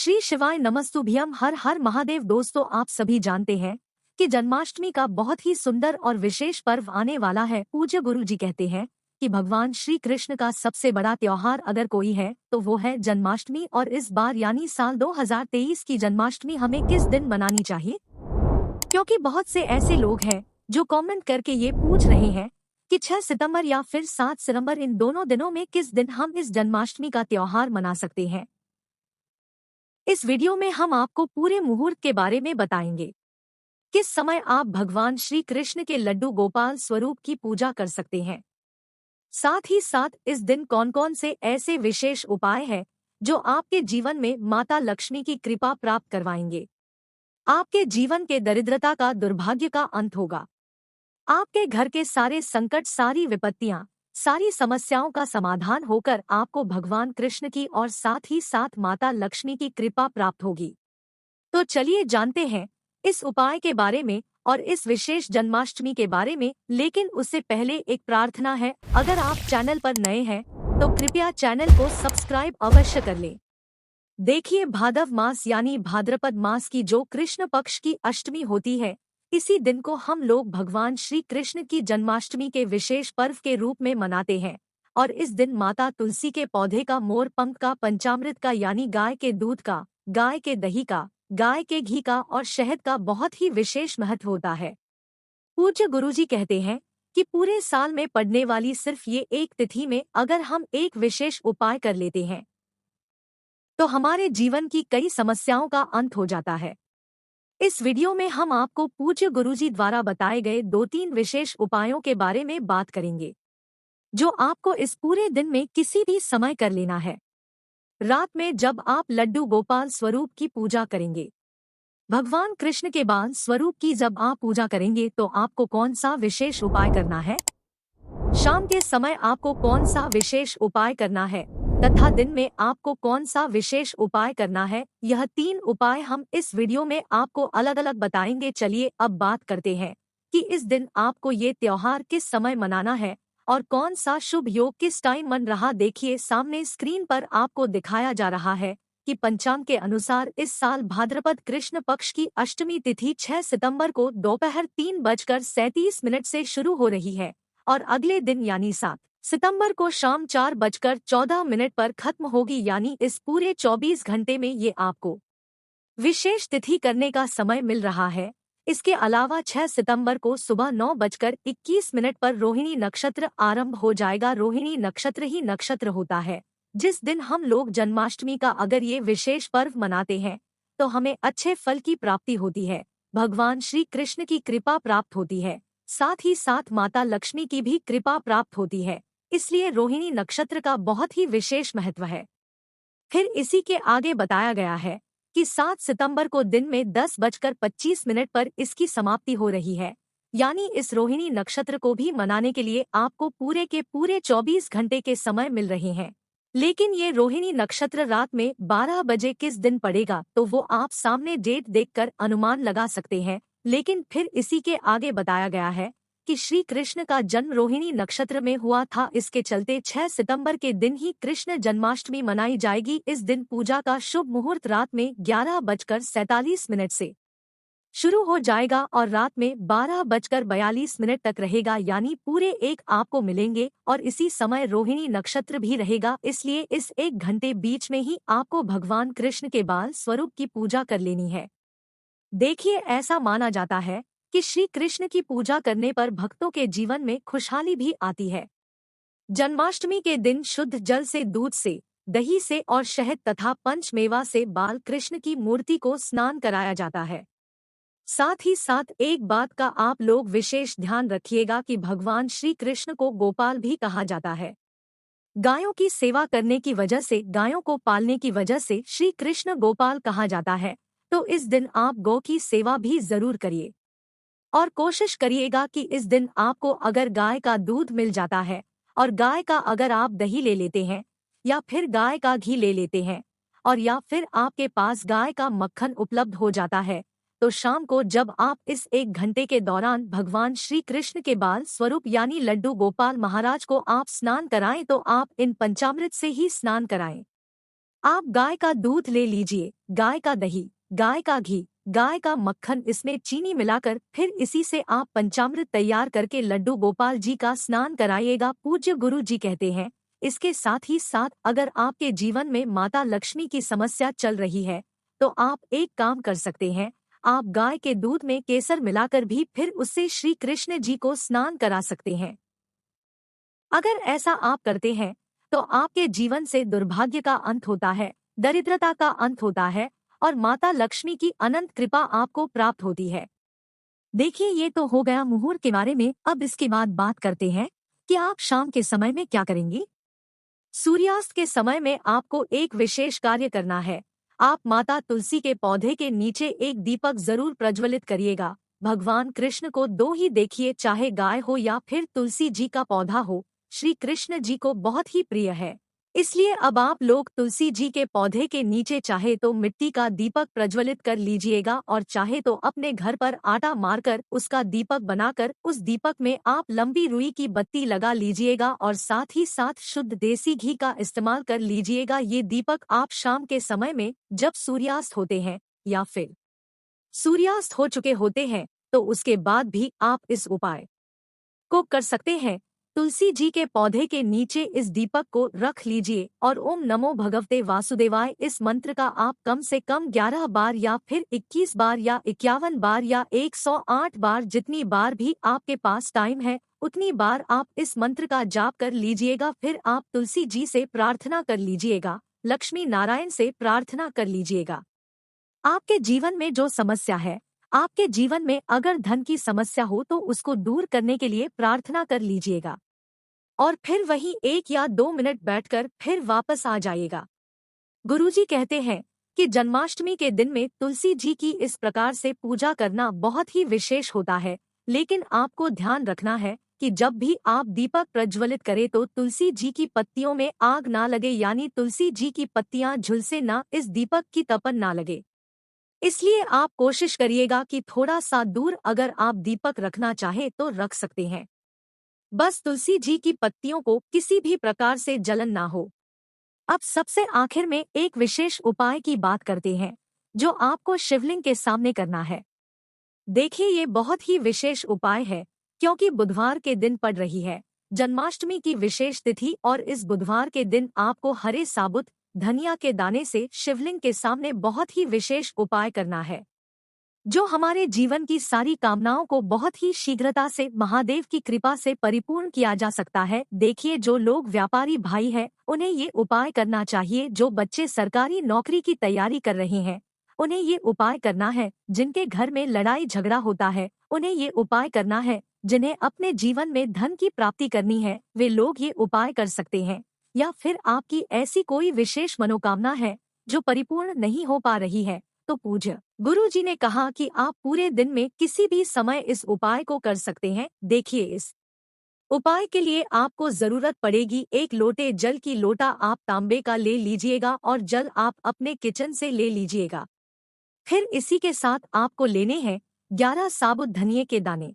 श्री शिवाय नमस्तुभ्यम। हर हर महादेव। दोस्तों, आप सभी जानते हैं कि जन्माष्टमी का बहुत ही सुंदर और विशेष पर्व आने वाला है। पूज्य गुरु जी कहते हैं कि भगवान श्री कृष्ण का सबसे बड़ा त्योहार अगर कोई है तो वो है जन्माष्टमी। और इस बार यानी साल 2023 की जन्माष्टमी हमें किस दिन मनानी चाहिए? क्योंकि बहुत से ऐसे लोग हैं जो कमेंट करके ये पूछ रहे हैं कि 6 सितंबर या फिर 7 सितंबर, इन दोनों दिनों में किस दिन हम इस जन्माष्टमी का त्योहार मना सकते हैं। इस वीडियो में हम आपको पूरे मुहूर्त के बारे में बताएंगे। किस समय आप भगवान श्री कृष्ण के लड्डू गोपाल स्वरूप की पूजा कर सकते हैं। साथ ही साथ इस दिन कौन कौन से ऐसे विशेष उपाय हैं जो आपके जीवन में माता लक्ष्मी की कृपा प्राप्त करवाएंगे। आपके जीवन के दरिद्रता का, दुर्भाग्य का अंत होगा। आपके घर के सारे संकट, सारी विपत्तियां, सारी समस्याओं का समाधान होकर आपको भगवान कृष्ण की और साथ ही साथ माता लक्ष्मी की कृपा प्राप्त होगी। तो चलिए जानते हैं इस उपाय के बारे में और इस विशेष जन्माष्टमी के बारे में। लेकिन उससे पहले एक प्रार्थना है, अगर आप चैनल पर नए हैं तो कृपया चैनल को सब्सक्राइब अवश्य कर लें। देखिए, भादव मास यानी भाद्रपद मास की जो कृष्ण पक्ष की अष्टमी होती है, इसी दिन को हम लोग भगवान श्री कृष्ण की जन्माष्टमी के विशेष पर्व के रूप में मनाते हैं। और इस दिन माता तुलसी के पौधे का, मोर पंख का, पंचामृत का यानी गाय के दूध का, गाय के दही का, गाय के घी का और शहद का बहुत ही विशेष महत्व होता है। पूज्य गुरुजी कहते हैं कि पूरे साल में पड़ने वाली सिर्फ ये एक तिथि में अगर हम एक विशेष उपाय कर लेते हैं तो हमारे जीवन की कई समस्याओं का अंत हो जाता है। इस वीडियो में हम आपको पूज्य गुरुजी द्वारा बताए गए 2-3 विशेष उपायों के बारे में बात करेंगे जो आपको इस पूरे दिन में किसी भी समय कर लेना है। रात में जब आप लड्डू गोपाल स्वरूप की पूजा करेंगे, भगवान कृष्ण के बाल स्वरूप की जब आप पूजा करेंगे तो आपको कौन सा विशेष उपाय करना है, शाम के समय आपको कौन सा विशेष उपाय करना है तथा दिन में आपको कौन सा विशेष उपाय करना है, यह 3 उपाय हम इस वीडियो में आपको अलग अलग बताएंगे। चलिए अब बात करते हैं कि इस दिन आपको ये त्योहार किस समय मनाना है और कौन सा शुभ योग किस टाइम बन रहा। देखिए, सामने स्क्रीन पर आपको दिखाया जा रहा है कि पंचांग के अनुसार इस साल भाद्रपद कृष्ण पक्ष की अष्टमी तिथि 6 सितंबर को दोपहर 3:37 से शुरू हो रही है और अगले दिन यानी 7 सितंबर को शाम 4:14 पर खत्म होगी। यानी इस पूरे 24 घंटे में ये आपको विशेष तिथि करने का समय मिल रहा है। इसके अलावा 6 सितंबर को सुबह 9:21 पर रोहिणी नक्षत्र आरंभ हो जाएगा। रोहिणी नक्षत्र ही नक्षत्र होता है जिस दिन हम लोग जन्माष्टमी का अगर ये विशेष पर्व मनाते हैं तो हमें अच्छे फल की प्राप्ति होती है, भगवान श्री कृष्ण की कृपा प्राप्त होती है, साथ ही साथ माता लक्ष्मी की भी कृपा प्राप्त होती है। इसलिए रोहिणी नक्षत्र का बहुत ही विशेष महत्व है। फिर इसी के आगे बताया गया है कि 7 सितंबर को दिन में 10:25 पर इसकी समाप्ति हो रही है। यानी इस रोहिणी नक्षत्र को भी मनाने के लिए आपको पूरे के पूरे 24 घंटे के समय मिल रहे हैं। लेकिन ये रोहिणी नक्षत्र रात में 12 बजे किस दिन पड़ेगा तो वो आप सामने डेट देखकर अनुमान लगा सकते हैं। लेकिन फिर इसी के आगे बताया गया है कि श्री कृष्ण का जन्म रोहिणी नक्षत्र में हुआ था। इसके चलते 6 सितंबर के दिन ही कृष्ण जन्माष्टमी मनाई जाएगी। इस दिन पूजा का शुभ मुहूर्त रात में 11:47 से शुरू हो जाएगा और रात में 12:42 तक रहेगा। यानी पूरे एक आपको मिलेंगे और इसी समय रोहिणी नक्षत्र भी रहेगा। इसलिए इस 1 घंटे बीच में ही आपको भगवान कृष्ण के बाल स्वरूप की पूजा कर लेनी है। देखिए, ऐसा माना जाता है कि श्री कृष्ण की पूजा करने पर भक्तों के जीवन में खुशहाली भी आती है। जन्माष्टमी के दिन शुद्ध जल से, दूध से, दही से और शहद तथा पंचमेवा से बाल कृष्ण की मूर्ति को स्नान कराया जाता है। साथ ही साथ एक बात का आप लोग विशेष ध्यान रखिएगा कि भगवान श्री कृष्ण को गोपाल भी कहा जाता है। गायों की सेवा करने की वजह से, गायों को पालने की वजह से श्री कृष्ण गोपाल कहा जाता है। तो इस दिन आप गौ की सेवा भी जरूर करिए और कोशिश करिएगा कि इस दिन आपको अगर गाय का दूध मिल जाता है और गाय का अगर आप दही ले लेते हैं या फिर गाय का घी ले लेते हैं और या फिर आपके पास गाय का मक्खन उपलब्ध हो जाता है तो शाम को जब आप इस 1 घंटे के दौरान भगवान श्री कृष्ण के बाल स्वरूप यानी लड्डू गोपाल महाराज को आप स्नान कराएं तो आप इन पंचामृत से ही स्नान कराएं। आप गाय का दूध ले लीजिए, गाय का दही, गाय का घी, गाय का मक्खन, इसमें चीनी मिलाकर फिर इसी से आप पंचामृत तैयार करके लड्डू गोपाल जी का स्नान कराइएगा। पूज्य गुरु जी कहते हैं, इसके साथ ही साथ अगर आपके जीवन में माता लक्ष्मी की समस्या चल रही है तो आप एक काम कर सकते हैं, आप गाय के दूध में केसर मिलाकर भी फिर उससे श्री कृष्ण जी को स्नान करा सकते हैं। अगर ऐसा आप करते हैं तो आपके जीवन से दुर्भाग्य का अंत होता है, दरिद्रता का अंत होता है और माता लक्ष्मी की अनंत कृपा आपको प्राप्त होती है। देखिए, ये तो हो गया मुहूर्त के बारे में। अब इसके बाद बात करते हैं कि आप शाम के समय में क्या करेंगे। सूर्यास्त के समय में आपको एक विशेष कार्य करना है। आप माता तुलसी के पौधे के नीचे एक दीपक जरूर प्रज्वलित करिएगा। भगवान कृष्ण को दो ही देखिए, चाहे गाय हो या फिर तुलसी जी का पौधा हो, श्री कृष्ण जी को बहुत ही प्रिय है। इसलिए अब आप लोग तुलसी जी के पौधे के नीचे चाहे तो मिट्टी का दीपक प्रज्वलित कर लीजिएगा और चाहे तो अपने घर पर आटा मारकर उसका दीपक बनाकर उस दीपक में आप लंबी रुई की बत्ती लगा लीजिएगा और साथ ही साथ शुद्ध देसी घी का इस्तेमाल कर लीजिएगा। ये दीपक आप शाम के समय में जब सूर्यास्त होते हैं या फिर सूर्यास्त हो चुके होते हैं तो उसके बाद भी आप इस उपाय को कर सकते हैं। तुलसी जी के पौधे के नीचे इस दीपक को रख लीजिए और ओम नमो भगवते वासुदेवाय इस मंत्र का आप कम से कम 11 बार या फिर 21 बार या 51 बार या 108 बार, जितनी बार भी आपके पास टाइम है उतनी बार आप इस मंत्र का जाप कर लीजिएगा। फिर आप तुलसी जी से प्रार्थना कर लीजिएगा, लक्ष्मी नारायण से प्रार्थना कर लीजिएगा। आपके जीवन में जो समस्या है, आपके जीवन में अगर धन की समस्या हो तो उसको दूर करने के लिए प्रार्थना कर लीजिएगा और फिर वहीं 1 या 2 मिनट बैठकर फिर वापस आ जाइएगा। गुरुजी कहते हैं कि जन्माष्टमी के दिन में तुलसी जी की इस प्रकार से पूजा करना बहुत ही विशेष होता है, लेकिन आपको ध्यान रखना है कि जब भी आप दीपक प्रज्वलित करें तो तुलसी जी की पत्तियों में आग ना लगे, यानी तुलसी जी की पत्तियां झुलसे ना, इस दीपक की तपन ना लगे। इसलिए आप कोशिश करिएगा कि थोड़ा सा दूर अगर आप दीपक रखना चाहे तो रख सकते हैं, बस तुलसी जी की पत्तियों को किसी भी प्रकार से जलन ना हो। अब सबसे आखिर में एक विशेष उपाय की बात करते हैं जो आपको शिवलिंग के सामने करना है। देखिए, ये बहुत ही विशेष उपाय है क्योंकि बुधवार के दिन पड़ रही है जन्माष्टमी की विशेष तिथि और इस बुधवार के दिन आपको हरे साबुत धनिया के दाने से शिवलिंग के सामने बहुत ही विशेष उपाय करना है जो हमारे जीवन की सारी कामनाओं को बहुत ही शीघ्रता से महादेव की कृपा से परिपूर्ण किया जा सकता है। देखिए, जो लोग व्यापारी भाई हैं उन्हें ये उपाय करना चाहिए। जो बच्चे सरकारी नौकरी की तैयारी कर रहे हैं उन्हें ये उपाय करना है। जिनके घर में लड़ाई झगड़ा होता है उन्हें ये उपाय करना है। जिन्हें अपने जीवन में धन की प्राप्ति करनी है वे लोग ये उपाय कर सकते हैं। या फिर आपकी ऐसी कोई विशेष मनोकामना है जो परिपूर्ण नहीं हो पा रही है तो पूज्य गुरु जी ने कहा कि आप पूरे दिन में किसी भी समय इस उपाय को कर सकते हैं। देखिए, इस उपाय के लिए आपको जरूरत पड़ेगी 1 लोटे जल की। लोटा आप तांबे का ले लीजिएगा और जल आप अपने किचन से ले लीजिएगा। फिर इसी के साथ आपको लेने हैं 11 साबुत धनिये के दाने।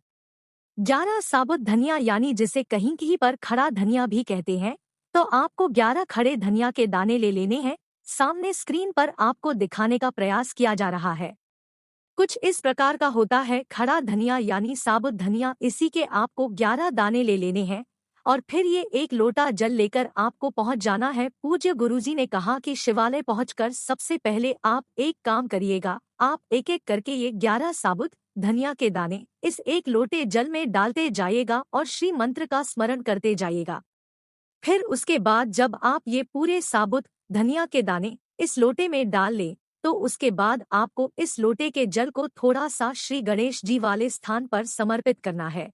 11 साबुत धनिया यानी जिसे कहीं कहीं पर खड़ा धनिया भी कहते हैं, तो आपको 11 खड़े धनिया के दाने ले लेने हैं। सामने स्क्रीन पर आपको दिखाने का प्रयास किया जा रहा है। कुछ इस प्रकार का होता है खड़ा धनिया यानी साबुत धनिया। इसी के आपको 11 दाने ले लेने हैं और फिर ये 1 लोटा जल लेकर आपको पहुंच जाना है। पूज्य गुरुजी ने कहा कि शिवालय पहुंचकर सबसे पहले आप एक काम करिएगा, आप एक एक करके ये 11 साबुत धनिया के दाने इस 1 लोटे जल में डालते जाइएगा और श्री मंत्र का स्मरण करते जाइएगा। फिर उसके बाद जब आप ये पूरे साबुत धनिया के दाने इस लोटे में डाल लें तो उसके बाद आपको इस लोटे के जल को थोड़ा सा श्री गणेश जी वाले स्थान पर समर्पित करना है।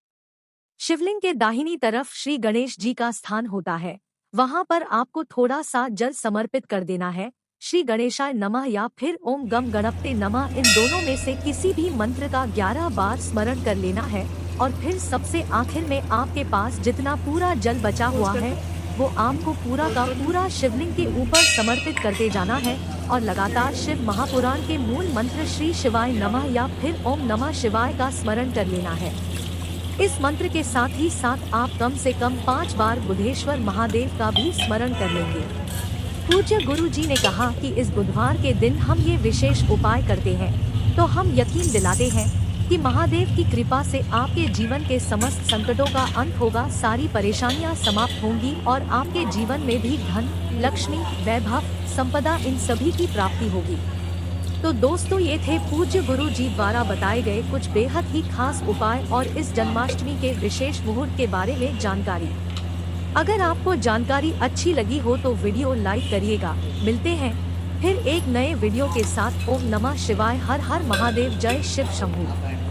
शिवलिंग के दाहिनी तरफ श्री गणेश जी का स्थान होता है, वहां पर आपको थोड़ा सा जल समर्पित कर देना है। श्री गणेशाय नमः या फिर ओम गम गणपते नमः, इन दोनों में से किसी भी मंत्र का 11 बार स्मरण कर लेना है और फिर सबसे आखिर में आपके पास जितना पूरा जल बचा हुआ है वो आपको पूरा का पूरा शिवलिंग के ऊपर समर्पित करते जाना है और लगातार शिव महापुराण के मूल मंत्र श्री शिवाय नमः या फिर ओम नमः शिवाय का स्मरण कर लेना है। इस मंत्र के साथ ही साथ आप कम से कम 5 बार बुधेश्वर महादेव का भी स्मरण कर लेंगे। पूज्य गुरु जी ने कहा कि इस बुधवार के दिन हम ये विशेष उपाय करते हैं तो हम यकीन दिलाते हैं कि महादेव की कृपा से आपके जीवन के समस्त संकटों का अंत होगा, सारी परेशानियां समाप्त होंगी और आपके जीवन में भी धन, लक्ष्मी, वैभव, संपदा इन सभी की प्राप्ति होगी। तो दोस्तों, ये थे पूज्य गुरु जी द्वारा बताए गए कुछ बेहद ही खास उपाय और इस जन्माष्टमी के विशेष मुहूर्त के बारे में जानकारी। अगर आपको जानकारी अच्छी लगी हो तो वीडियो लाइक करिएगा। मिलते हैं फिर एक नए वीडियो के साथ। ओम नमः शिवाय। हर हर महादेव। जय शिव शंभू।